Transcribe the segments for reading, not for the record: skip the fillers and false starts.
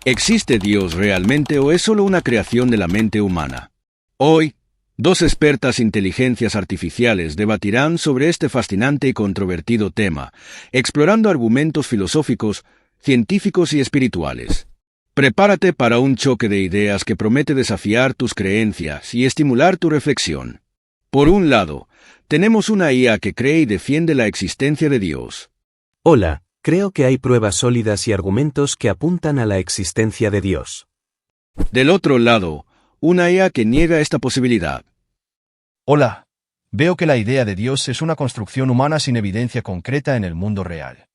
¿Existe Dios realmente o es solo una creación de la mente humana? Hoy, dos expertas inteligencias artificiales debatirán sobre este fascinante y controvertido tema, explorando argumentos filosóficos, científicos y espirituales. Prepárate para un choque de ideas que promete desafiar tus creencias y estimular tu reflexión. Por un lado, tenemos una IA que cree y defiende la existencia de Dios. Hola, creo que hay pruebas sólidas y argumentos que apuntan a la existencia de Dios. Del otro lado, una IA que niega esta posibilidad. Hola, veo que la idea de Dios es una construcción humana sin evidencia concreta en el mundo real.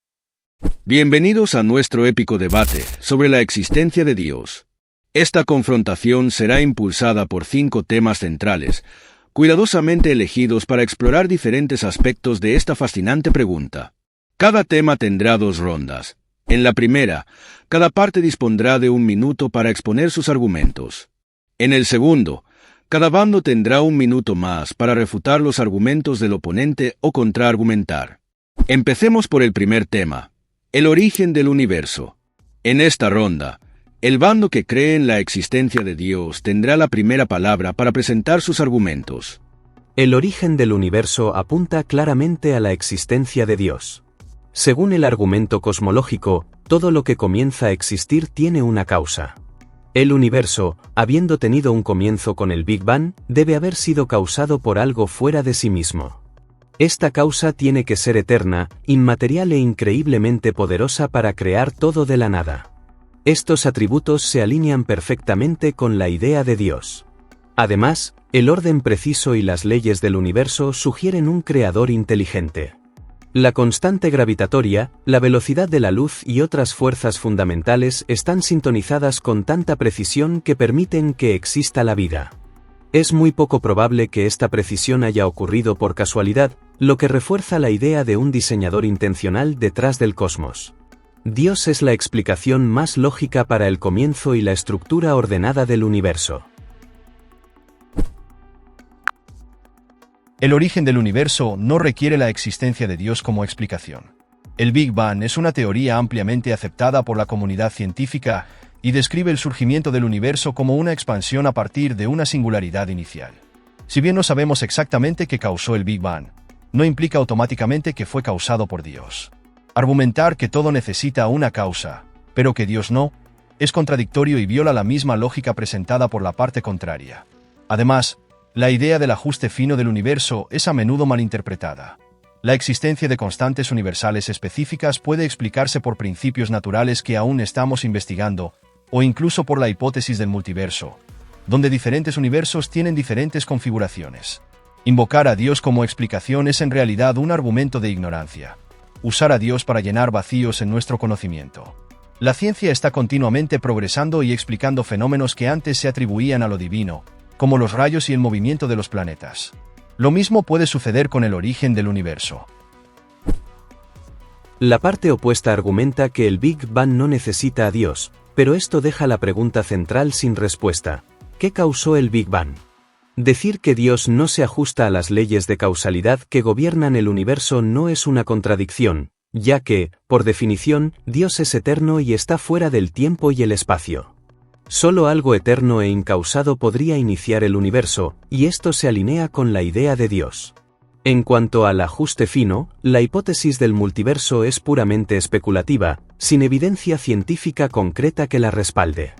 Bienvenidos a nuestro épico debate sobre la existencia de Dios. Esta confrontación será impulsada por 5 temas centrales, cuidadosamente elegidos para explorar diferentes aspectos de esta fascinante pregunta. Cada tema tendrá 2 rondas. En la primera, cada parte dispondrá de 1 minuto para exponer sus argumentos. En el segundo, cada bando tendrá 1 minuto más para refutar los argumentos del oponente o contraargumentar. Empecemos por el primer tema, el origen del universo. En esta ronda, el bando que cree en la existencia de Dios tendrá la primera palabra para presentar sus argumentos. El origen del universo apunta claramente a la existencia de Dios. Según el argumento cosmológico, todo lo que comienza a existir tiene una causa. El universo, habiendo tenido un comienzo con el Big Bang, debe haber sido causado por algo fuera de sí mismo. Esta causa tiene que ser eterna, inmaterial e increíblemente poderosa para crear todo de la nada. Estos atributos se alinean perfectamente con la idea de Dios. Además, el orden preciso y las leyes del universo sugieren un creador inteligente. La constante gravitatoria, la velocidad de la luz y otras fuerzas fundamentales están sintonizadas con tanta precisión que permiten que exista la vida. Es muy poco probable que esta precisión haya ocurrido por casualidad, lo que refuerza la idea de un diseñador intencional detrás del cosmos. Dios es la explicación más lógica para el comienzo y la estructura ordenada del universo. El origen del universo no requiere la existencia de Dios como explicación. El Big Bang es una teoría ampliamente aceptada por la comunidad científica y describe el surgimiento del universo como una expansión a partir de una singularidad inicial. Si bien no sabemos exactamente qué causó el Big Bang, no implica automáticamente que fue causado por Dios. Argumentar que todo necesita una causa, pero que Dios no, es contradictorio y viola la misma lógica presentada por la parte contraria. Además, la idea del ajuste fino del universo es a menudo malinterpretada. La existencia de constantes universales específicas puede explicarse por principios naturales que aún estamos investigando, o incluso por la hipótesis del multiverso, donde diferentes universos tienen diferentes configuraciones. Invocar a Dios como explicación es en realidad un argumento de ignorancia. Usar a Dios para llenar vacíos en nuestro conocimiento. La ciencia está continuamente progresando y explicando fenómenos que antes se atribuían a lo divino, como los rayos y el movimiento de los planetas. Lo mismo puede suceder con el origen del universo. La parte opuesta argumenta que el Big Bang no necesita a Dios, pero esto deja la pregunta central sin respuesta. ¿Qué causó el Big Bang? Decir que Dios no se ajusta a las leyes de causalidad que gobiernan el universo no es una contradicción, ya que, por definición, Dios es eterno y está fuera del tiempo y el espacio. Solo algo eterno e incausado podría iniciar el universo, y esto se alinea con la idea de Dios. En cuanto al ajuste fino, la hipótesis del multiverso es puramente especulativa, sin evidencia científica concreta que la respalde.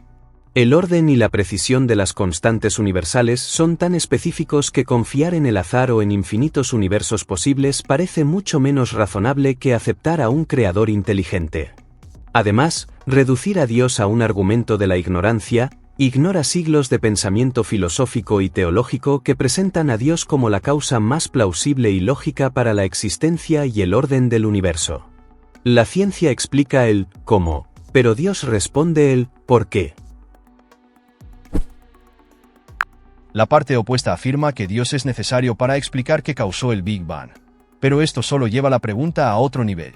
El orden y la precisión de las constantes universales son tan específicos que confiar en el azar o en infinitos universos posibles parece mucho menos razonable que aceptar a un creador inteligente. Además, reducir a Dios a un argumento de la ignorancia, ignora siglos de pensamiento filosófico y teológico que presentan a Dios como la causa más plausible y lógica para la existencia y el orden del universo. La ciencia explica el cómo, pero Dios responde el por qué. La parte opuesta afirma que Dios es necesario para explicar qué causó el Big Bang. Pero esto solo lleva la pregunta a otro nivel.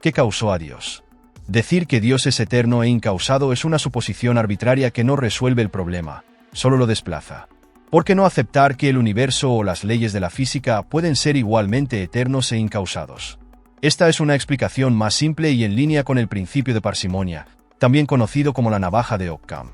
¿Qué causó a Dios? Decir que Dios es eterno e incausado es una suposición arbitraria que no resuelve el problema, solo lo desplaza. ¿Por qué no aceptar que el universo o las leyes de la física pueden ser igualmente eternos e incausados? Esta es una explicación más simple y en línea con el principio de parsimonia, también conocido como la navaja de Occam.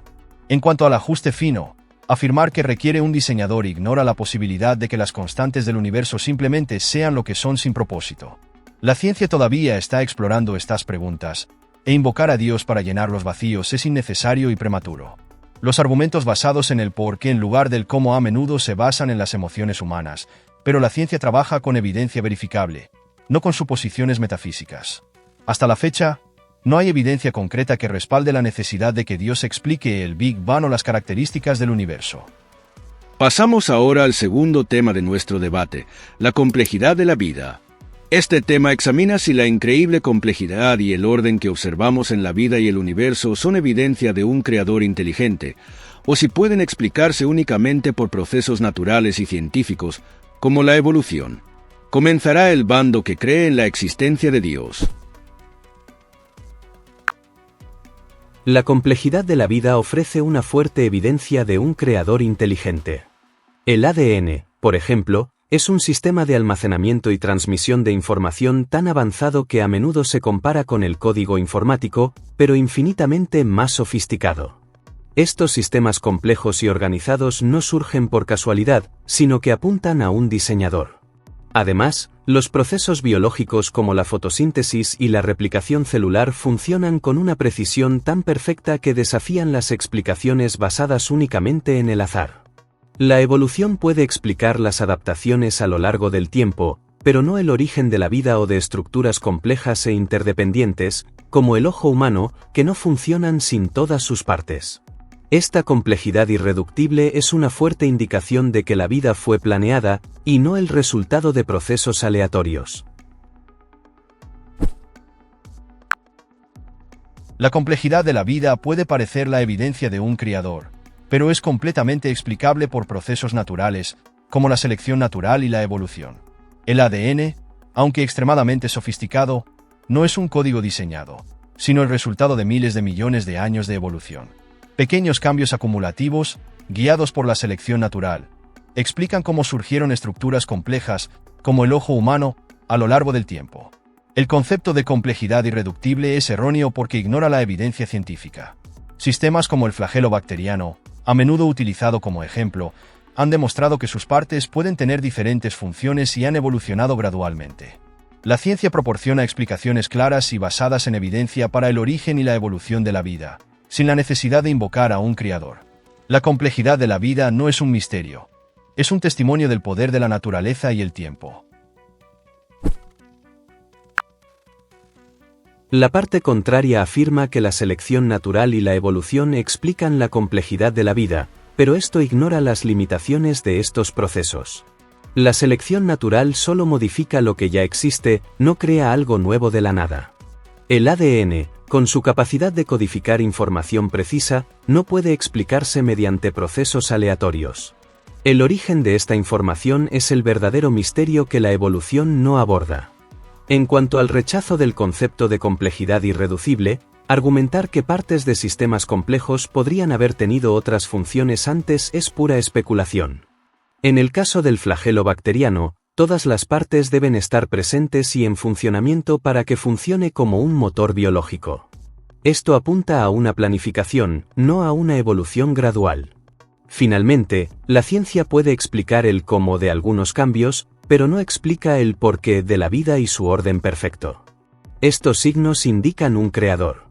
En cuanto al ajuste fino, afirmar que requiere un diseñador ignora la posibilidad de que las constantes del universo simplemente sean lo que son sin propósito. La ciencia todavía está explorando estas preguntas, e invocar a Dios para llenar los vacíos es innecesario y prematuro. Los argumentos basados en el por qué en lugar del cómo a menudo se basan en las emociones humanas, pero la ciencia trabaja con evidencia verificable, no con suposiciones metafísicas. Hasta la fecha, no hay evidencia concreta que respalde la necesidad de que Dios explique el Big Bang o las características del universo. Pasamos ahora al segundo tema de nuestro debate, la complejidad de la vida. Este tema examina si la increíble complejidad y el orden que observamos en la vida y el universo son evidencia de un creador inteligente, o si pueden explicarse únicamente por procesos naturales y científicos, como la evolución. Comenzará el bando que cree en la existencia de Dios. La complejidad de la vida ofrece una fuerte evidencia de un creador inteligente. El ADN, por ejemplo, es un sistema de almacenamiento y transmisión de información tan avanzado que a menudo se compara con el código informático, pero infinitamente más sofisticado. Estos sistemas complejos y organizados no surgen por casualidad, sino que apuntan a un diseñador. Además, los procesos biológicos como la fotosíntesis y la replicación celular funcionan con una precisión tan perfecta que desafían las explicaciones basadas únicamente en el azar. La evolución puede explicar las adaptaciones a lo largo del tiempo, pero no el origen de la vida o de estructuras complejas e interdependientes, como el ojo humano, que no funcionan sin todas sus partes. Esta complejidad irreductible es una fuerte indicación de que la vida fue planeada, y no el resultado de procesos aleatorios. La complejidad de la vida puede parecer la evidencia de un creador, pero es completamente explicable por procesos naturales, como la selección natural y la evolución. El ADN, aunque extremadamente sofisticado, no es un código diseñado, sino el resultado de miles de millones de años de evolución. Pequeños cambios acumulativos, guiados por la selección natural, explican cómo surgieron estructuras complejas, como el ojo humano, a lo largo del tiempo. El concepto de complejidad irreductible es erróneo porque ignora la evidencia científica. Sistemas como el flagelo bacteriano, a menudo utilizado como ejemplo, han demostrado que sus partes pueden tener diferentes funciones y han evolucionado gradualmente. La ciencia proporciona explicaciones claras y basadas en evidencia para el origen y la evolución de la vida, sin la necesidad de invocar a un creador. La complejidad de la vida no es un misterio, es un testimonio del poder de la naturaleza y el tiempo. La parte contraria afirma que la selección natural y la evolución explican la complejidad de la vida, pero esto ignora las limitaciones de estos procesos. La selección natural solo modifica lo que ya existe, no crea algo nuevo de la nada. El ADN, con su capacidad de codificar información precisa, no puede explicarse mediante procesos aleatorios. El origen de esta información es el verdadero misterio que la evolución no aborda. En cuanto al rechazo del concepto de complejidad irreducible, argumentar que partes de sistemas complejos podrían haber tenido otras funciones antes es pura especulación. En el caso del flagelo bacteriano, todas las partes deben estar presentes y en funcionamiento para que funcione como un motor biológico. Esto apunta a una planificación, no a una evolución gradual. Finalmente, la ciencia puede explicar el cómo de algunos cambios, pero no explica el porqué de la vida y su orden perfecto. Estos signos indican un creador.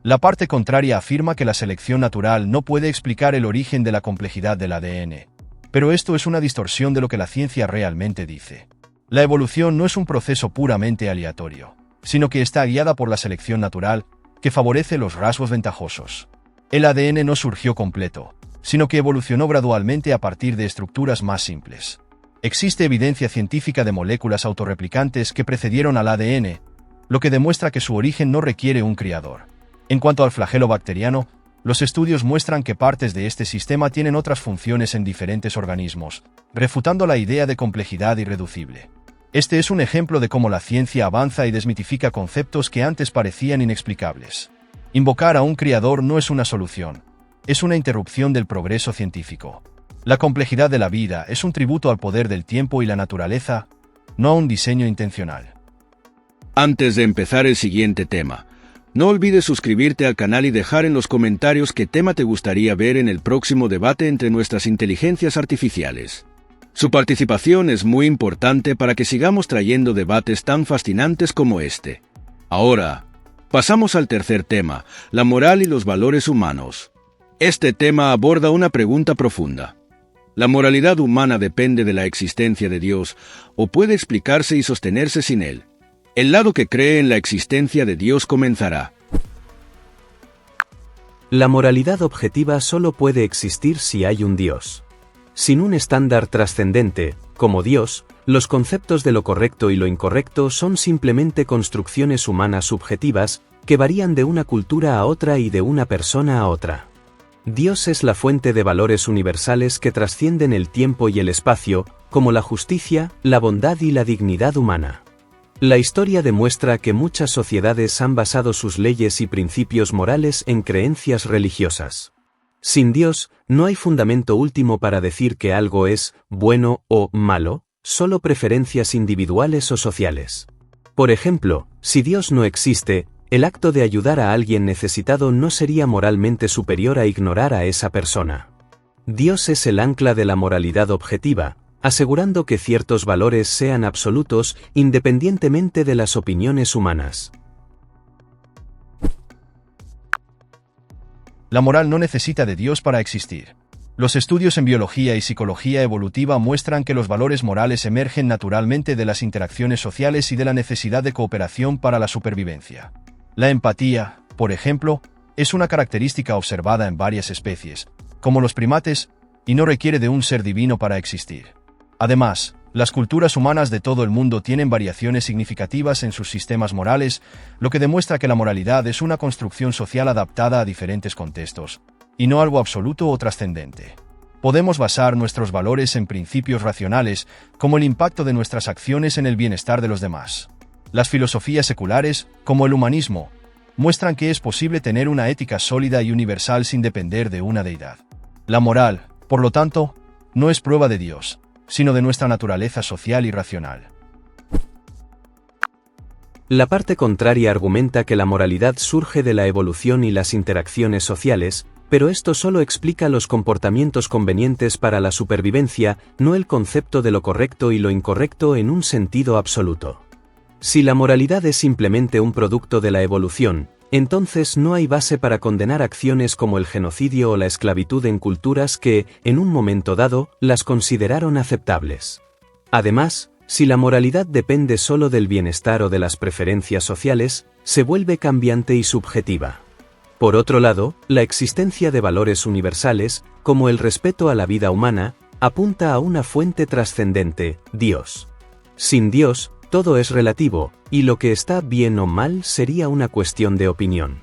La parte contraria afirma que la selección natural no puede explicar el origen de la complejidad del ADN, pero esto es una distorsión de lo que la ciencia realmente dice. La evolución no es un proceso puramente aleatorio, sino que está guiada por la selección natural, que favorece los rasgos ventajosos. El ADN no surgió completo, sino que evolucionó gradualmente a partir de estructuras más simples. Existe evidencia científica de moléculas autorreplicantes que precedieron al ADN, lo que demuestra que su origen no requiere un creador. En cuanto al flagelo bacteriano, los estudios muestran que partes de este sistema tienen otras funciones en diferentes organismos, refutando la idea de complejidad irreducible. Este es un ejemplo de cómo la ciencia avanza y desmitifica conceptos que antes parecían inexplicables. Invocar a un creador no es una solución, es una interrupción del progreso científico. La complejidad de la vida es un tributo al poder del tiempo y la naturaleza, no a un diseño intencional. Antes de empezar el siguiente tema, no olvides suscribirte al canal y dejar en los comentarios qué tema te gustaría ver en el próximo debate entre nuestras inteligencias artificiales. Su participación es muy importante para que sigamos trayendo debates tan fascinantes como este. Ahora, pasamos al tercer tema, la moral y los valores humanos. Este tema aborda una pregunta profunda. ¿La moralidad humana depende de la existencia de Dios o puede explicarse y sostenerse sin él? El lado que cree en la existencia de Dios comenzará. La moralidad objetiva solo puede existir si hay un Dios. Sin un estándar trascendente, como Dios, los conceptos de lo correcto y lo incorrecto son simplemente construcciones humanas subjetivas que varían de una cultura a otra y de una persona a otra. Dios es la fuente de valores universales que trascienden el tiempo y el espacio, como la justicia, la bondad y la dignidad humana. La historia demuestra que muchas sociedades han basado sus leyes y principios morales en creencias religiosas. Sin Dios, no hay fundamento último para decir que algo es bueno o malo, solo preferencias individuales o sociales. Por ejemplo, si Dios no existe, el acto de ayudar a alguien necesitado no sería moralmente superior a ignorar a esa persona. Dios es el ancla de la moralidad objetiva, asegurando que ciertos valores sean absolutos independientemente de las opiniones humanas. La moral no necesita de Dios para existir. Los estudios en biología y psicología evolutiva muestran que los valores morales emergen naturalmente de las interacciones sociales y de la necesidad de cooperación para la supervivencia. La empatía, por ejemplo, es una característica observada en varias especies, como los primates, y no requiere de un ser divino para existir. Además, las culturas humanas de todo el mundo tienen variaciones significativas en sus sistemas morales, lo que demuestra que la moralidad es una construcción social adaptada a diferentes contextos, y no algo absoluto o trascendente. Podemos basar nuestros valores en principios racionales, como el impacto de nuestras acciones en el bienestar de los demás. Las filosofías seculares, como el humanismo, muestran que es posible tener una ética sólida y universal sin depender de una deidad. La moral, por lo tanto, no es prueba de Dios, sino de nuestra naturaleza social y racional. La parte contraria argumenta que la moralidad surge de la evolución y las interacciones sociales, pero esto solo explica los comportamientos convenientes para la supervivencia, no el concepto de lo correcto y lo incorrecto en un sentido absoluto. Si la moralidad es simplemente un producto de la evolución, entonces no hay base para condenar acciones como el genocidio o la esclavitud en culturas que, en un momento dado, las consideraron aceptables. Además, si la moralidad depende solo del bienestar o de las preferencias sociales, se vuelve cambiante y subjetiva. Por otro lado, la existencia de valores universales, como el respeto a la vida humana, apunta a una fuente trascendente, Dios. Sin Dios, todo es relativo, y lo que está bien o mal sería una cuestión de opinión.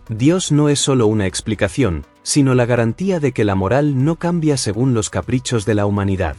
Dios no es solo una explicación, sino la garantía de que la moral no cambia según los caprichos de la humanidad.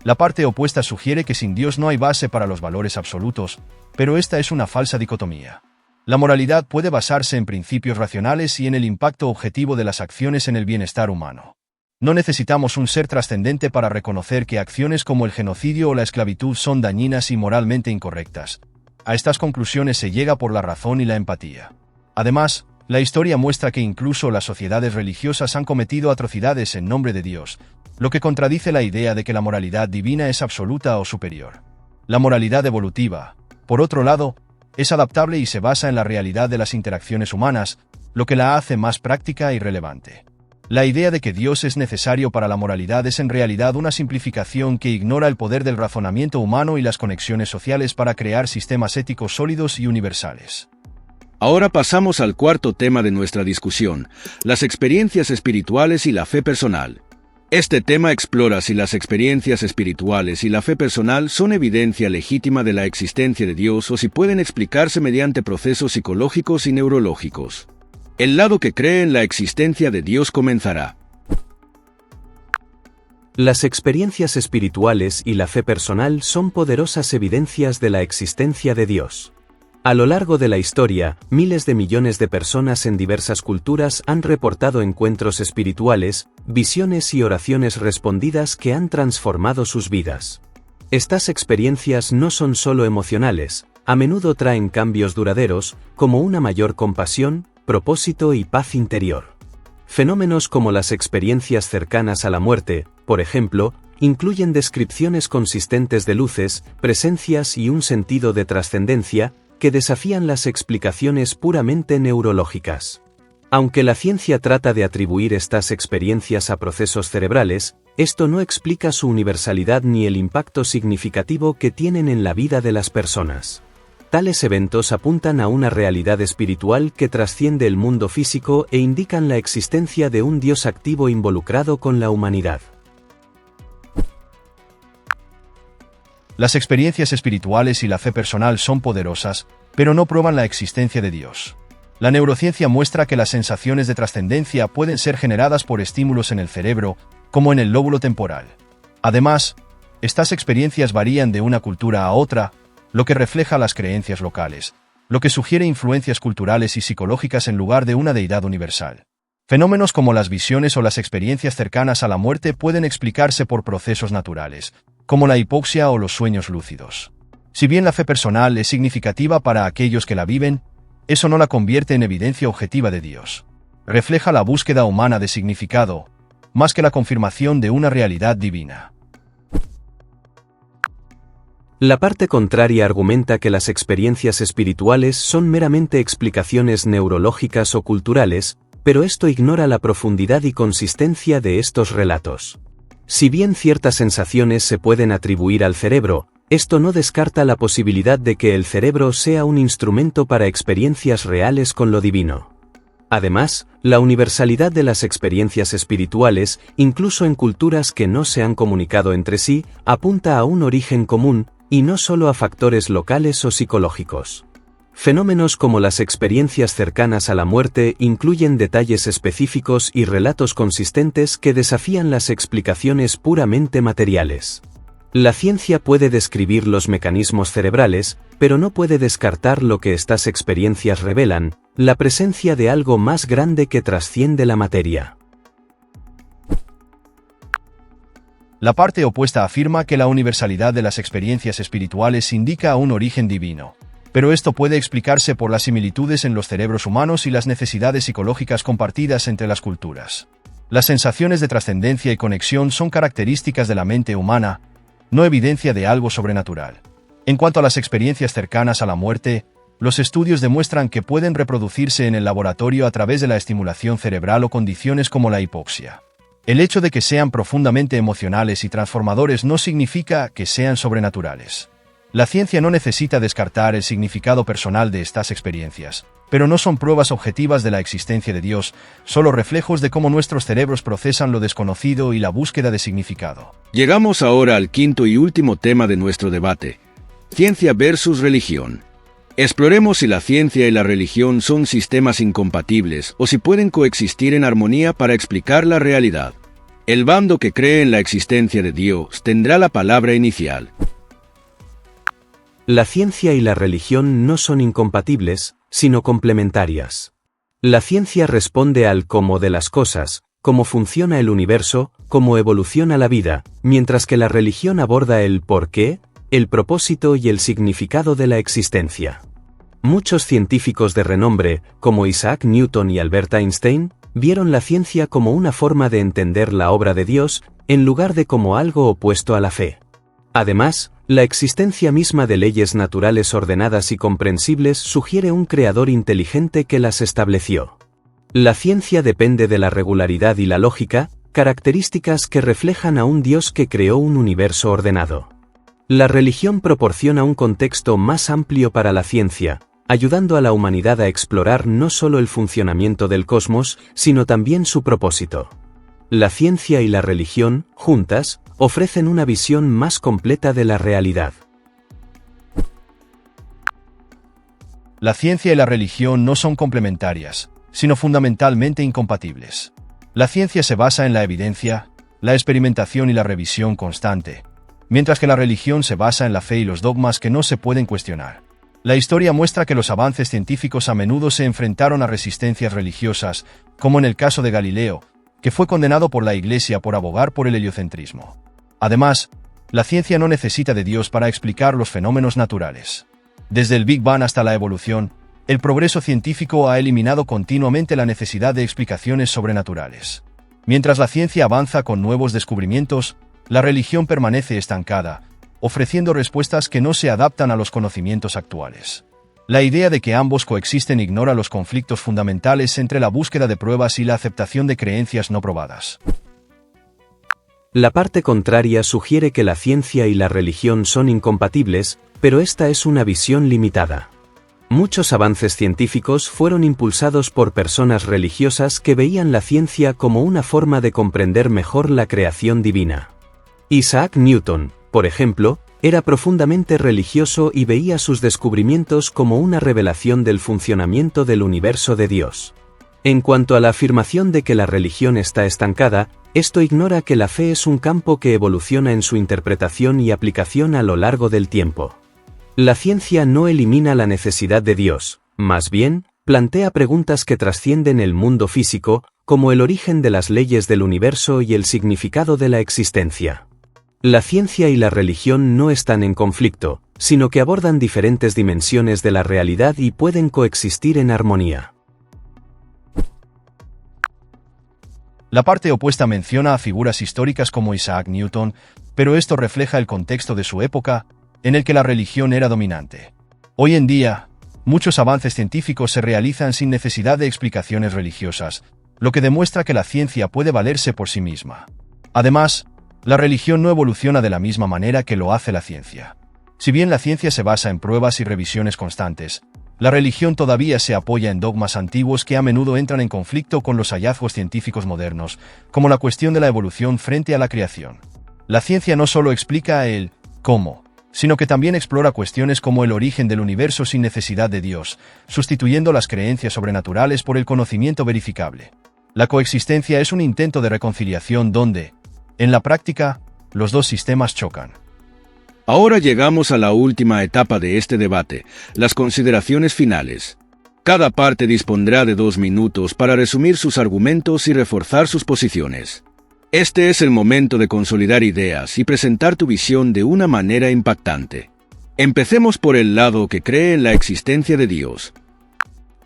La parte opuesta sugiere que sin Dios no hay base para los valores absolutos, pero esta es una falsa dicotomía. La moralidad puede basarse en principios racionales y en el impacto objetivo de las acciones en el bienestar humano. No necesitamos un ser trascendente para reconocer que acciones como el genocidio o la esclavitud son dañinas y moralmente incorrectas. A estas conclusiones se llega por la razón y la empatía. Además, la historia muestra que incluso las sociedades religiosas han cometido atrocidades en nombre de Dios, lo que contradice la idea de que la moralidad divina es absoluta o superior. La moralidad evolutiva, por otro lado, es adaptable y se basa en la realidad de las interacciones humanas, lo que la hace más práctica y relevante. La idea de que Dios es necesario para la moralidad es en realidad una simplificación que ignora el poder del razonamiento humano y las conexiones sociales para crear sistemas éticos sólidos y universales. Ahora pasamos al cuarto tema de nuestra discusión, las experiencias espirituales y la fe personal. Este tema explora si las experiencias espirituales y la fe personal son evidencia legítima de la existencia de Dios o si pueden explicarse mediante procesos psicológicos y neurológicos. El lado que cree en la existencia de Dios comenzará. Las experiencias espirituales y la fe personal son poderosas evidencias de la existencia de Dios. A lo largo de la historia, miles de millones de personas en diversas culturas han reportado encuentros espirituales, visiones y oraciones respondidas que han transformado sus vidas. Estas experiencias no son solo emocionales, a menudo traen cambios duraderos, como una mayor compasión, propósito y paz interior. Fenómenos como las experiencias cercanas a la muerte, por ejemplo, incluyen descripciones consistentes de luces, presencias y un sentido de trascendencia que desafían las explicaciones puramente neurológicas. Aunque la ciencia trata de atribuir estas experiencias a procesos cerebrales, esto no explica su universalidad ni el impacto significativo que tienen en la vida de las personas. Tales eventos apuntan a una realidad espiritual que trasciende el mundo físico e indican la existencia de un Dios activo involucrado con la humanidad. Las experiencias espirituales y la fe personal son poderosas, pero no prueban la existencia de Dios. La neurociencia muestra que las sensaciones de trascendencia pueden ser generadas por estímulos en el cerebro, como en el lóbulo temporal. Además, estas experiencias varían de una cultura a otra, lo que refleja las creencias locales, lo que sugiere influencias culturales y psicológicas en lugar de una deidad universal. Fenómenos como las visiones o las experiencias cercanas a la muerte pueden explicarse por procesos naturales, como la hipoxia o los sueños lúcidos. Si bien la fe personal es significativa para aquellos que la viven, eso no la convierte en evidencia objetiva de Dios. Refleja la búsqueda humana de significado, más que la confirmación de una realidad divina. La parte contraria argumenta que las experiencias espirituales son meramente explicaciones neurológicas o culturales, pero esto ignora la profundidad y consistencia de estos relatos. Si bien ciertas sensaciones se pueden atribuir al cerebro, esto no descarta la posibilidad de que el cerebro sea un instrumento para experiencias reales con lo divino. Además, la universalidad de las experiencias espirituales, incluso en culturas que no se han comunicado entre sí, apunta a un origen común, y no solo a factores locales o psicológicos. Fenómenos como las experiencias cercanas a la muerte incluyen detalles específicos y relatos consistentes que desafían las explicaciones puramente materiales. La ciencia puede describir los mecanismos cerebrales, pero no puede descartar lo que estas experiencias revelan, la presencia de algo más grande que trasciende la materia. La parte opuesta afirma que la universalidad de las experiencias espirituales indica un origen divino, pero esto puede explicarse por las similitudes en los cerebros humanos y las necesidades psicológicas compartidas entre las culturas. Las sensaciones de trascendencia y conexión son características de la mente humana, no evidencia de algo sobrenatural. En cuanto a las experiencias cercanas a la muerte, los estudios demuestran que pueden reproducirse en el laboratorio a través de la estimulación cerebral o condiciones como la hipoxia. El hecho de que sean profundamente emocionales y transformadores no significa que sean sobrenaturales. La ciencia no necesita descartar el significado personal de estas experiencias, pero no son pruebas objetivas de la existencia de Dios, solo reflejos de cómo nuestros cerebros procesan lo desconocido y la búsqueda de significado. Llegamos ahora al quinto y último tema de nuestro debate: ciencia versus religión. Exploremos si la ciencia y la religión son sistemas incompatibles o si pueden coexistir en armonía para explicar la realidad. El bando que cree en la existencia de Dios tendrá la palabra inicial. La ciencia y la religión no son incompatibles, sino complementarias. La ciencia responde al cómo de las cosas, cómo funciona el universo, cómo evoluciona la vida, mientras que la religión aborda el por qué, el propósito y el significado de la existencia. Muchos científicos de renombre, como Isaac Newton y Albert Einstein, vieron la ciencia como una forma de entender la obra de Dios, en lugar de como algo opuesto a la fe. Además, la existencia misma de leyes naturales ordenadas y comprensibles sugiere un creador inteligente que las estableció. La ciencia depende de la regularidad y la lógica, características que reflejan a un Dios que creó un universo ordenado. La religión proporciona un contexto más amplio para la ciencia, ayudando a la humanidad a explorar no solo el funcionamiento del cosmos, sino también su propósito. La ciencia y la religión, juntas, ofrecen una visión más completa de la realidad. La ciencia y la religión no son complementarias, sino fundamentalmente incompatibles. La ciencia se basa en la evidencia, la experimentación y la revisión constante, mientras que la religión se basa en la fe y los dogmas que no se pueden cuestionar. La historia muestra que los avances científicos a menudo se enfrentaron a resistencias religiosas, como en el caso de Galileo, que fue condenado por la Iglesia por abogar por el heliocentrismo. Además, La ciencia no necesita de Dios para explicar los fenómenos naturales. Desde el Big Bang hasta la evolución, el progreso científico ha eliminado continuamente la necesidad de explicaciones sobrenaturales. Mientras la ciencia avanza con nuevos descubrimientos, la religión permanece estancada, ofreciendo respuestas que no se adaptan a los conocimientos actuales. La idea de que ambos coexisten ignora los conflictos fundamentales entre la búsqueda de pruebas y la aceptación de creencias no probadas. La parte contraria sugiere que la ciencia y la religión son incompatibles, pero esta es una visión limitada. Muchos avances científicos fueron impulsados por personas religiosas que veían la ciencia como una forma de comprender mejor la creación divina. Isaac Newton, por ejemplo, era profundamente religioso y veía sus descubrimientos como una revelación del funcionamiento del universo de Dios. En cuanto a la afirmación de que la religión está estancada, esto ignora que la fe es un campo que evoluciona en su interpretación y aplicación a lo largo del tiempo. La ciencia no elimina la necesidad de Dios, más bien, plantea preguntas que trascienden el mundo físico, como el origen de las leyes del universo y el significado de la existencia. La ciencia y la religión no están en conflicto, sino que abordan diferentes dimensiones de la realidad y pueden coexistir en armonía. La parte opuesta menciona a figuras históricas como Isaac Newton, pero esto refleja el contexto de su época, en el que la religión era dominante. Hoy en día, muchos avances científicos se realizan sin necesidad de explicaciones religiosas, lo que demuestra que la ciencia puede valerse por sí misma. Además, la religión no evoluciona de la misma manera que lo hace la ciencia. Si bien la ciencia se basa en pruebas y revisiones constantes, la religión todavía se apoya en dogmas antiguos que a menudo entran en conflicto con los hallazgos científicos modernos, como la cuestión de la evolución frente a la creación. La ciencia no solo explica el cómo, sino que también explora cuestiones como el origen del universo sin necesidad de Dios, sustituyendo las creencias sobrenaturales por el conocimiento verificable. La coexistencia es un intento de reconciliación donde, en la práctica, los dos sistemas chocan. Ahora llegamos a la última etapa de este debate, las consideraciones finales. Cada parte dispondrá de 2 minutos para resumir sus argumentos y reforzar sus posiciones. Este es el momento de consolidar ideas y presentar tu visión de una manera impactante. Empecemos por el lado que cree en la existencia de Dios.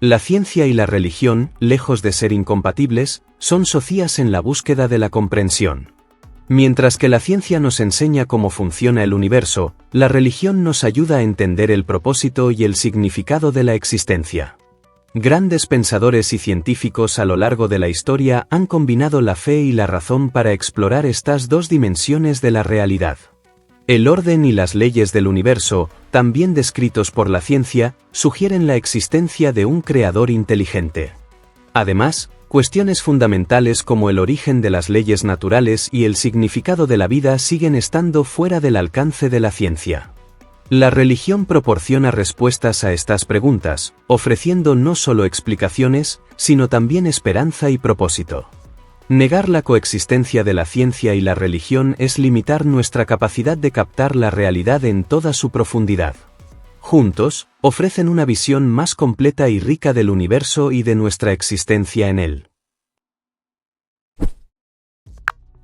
La ciencia y la religión, lejos de ser incompatibles, son socias en la búsqueda de la comprensión. Mientras que la ciencia nos enseña cómo funciona el universo, la religión nos ayuda a entender el propósito y el significado de la existencia. Grandes pensadores y científicos a lo largo de la historia han combinado la fe y la razón para explorar estas dos dimensiones de la realidad. El orden y las leyes del universo, también descritos por la ciencia, sugieren la existencia de un creador inteligente. Además, cuestiones fundamentales como el origen de las leyes naturales y el significado de la vida siguen estando fuera del alcance de la ciencia. La religión proporciona respuestas a estas preguntas, ofreciendo no solo explicaciones, sino también esperanza y propósito. Negar la coexistencia de la ciencia y la religión es limitar nuestra capacidad de captar la realidad en toda su profundidad. Juntos, ofrecen una visión más completa y rica del universo y de nuestra existencia en él.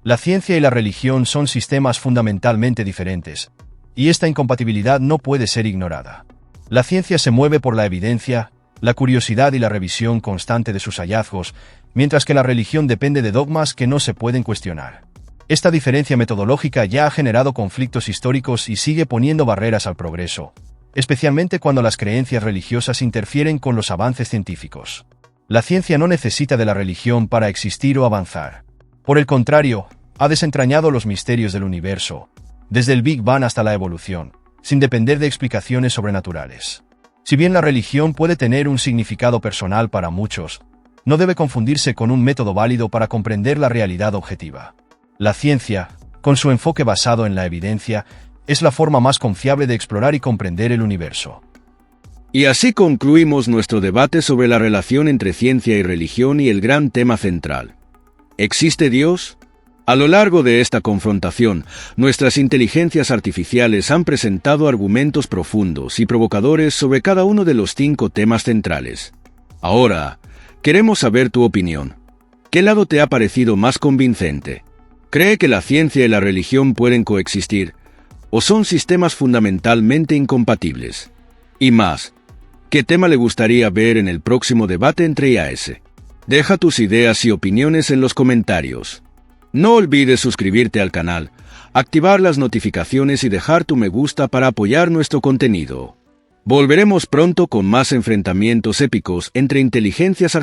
La ciencia y la religión son sistemas fundamentalmente diferentes, y esta incompatibilidad no puede ser ignorada. La ciencia se mueve por la evidencia, la curiosidad y la revisión constante de sus hallazgos, mientras que la religión depende de dogmas que no se pueden cuestionar. Esta diferencia metodológica ya ha generado conflictos históricos y sigue poniendo barreras al progreso, especialmente cuando las creencias religiosas interfieren con los avances científicos. La ciencia no necesita de la religión para existir o avanzar. Por el contrario, ha desentrañado los misterios del universo, desde el Big Bang hasta la evolución, sin depender de explicaciones sobrenaturales. Si bien la religión puede tener un significado personal para muchos, no debe confundirse con un método válido para comprender la realidad objetiva. La ciencia, con su enfoque basado en la evidencia, es la forma más confiable de explorar y comprender el universo. Y así concluimos nuestro debate sobre la relación entre ciencia y religión y el gran tema central. ¿Existe Dios? A lo largo de esta confrontación, nuestras inteligencias artificiales han presentado argumentos profundos y provocadores sobre cada uno de los 5 temas centrales. Ahora, queremos saber tu opinión. ¿Qué lado te ha parecido más convincente? ¿Cree que la ciencia y la religión pueden coexistir? ¿O son sistemas fundamentalmente incompatibles? Y más, ¿qué tema le gustaría ver en el próximo debate entre IAS? Deja tus ideas y opiniones en los comentarios. No olvides suscribirte al canal, activar las notificaciones y dejar tu me gusta para apoyar nuestro contenido. Volveremos pronto con más enfrentamientos épicos entre inteligencias artificiales.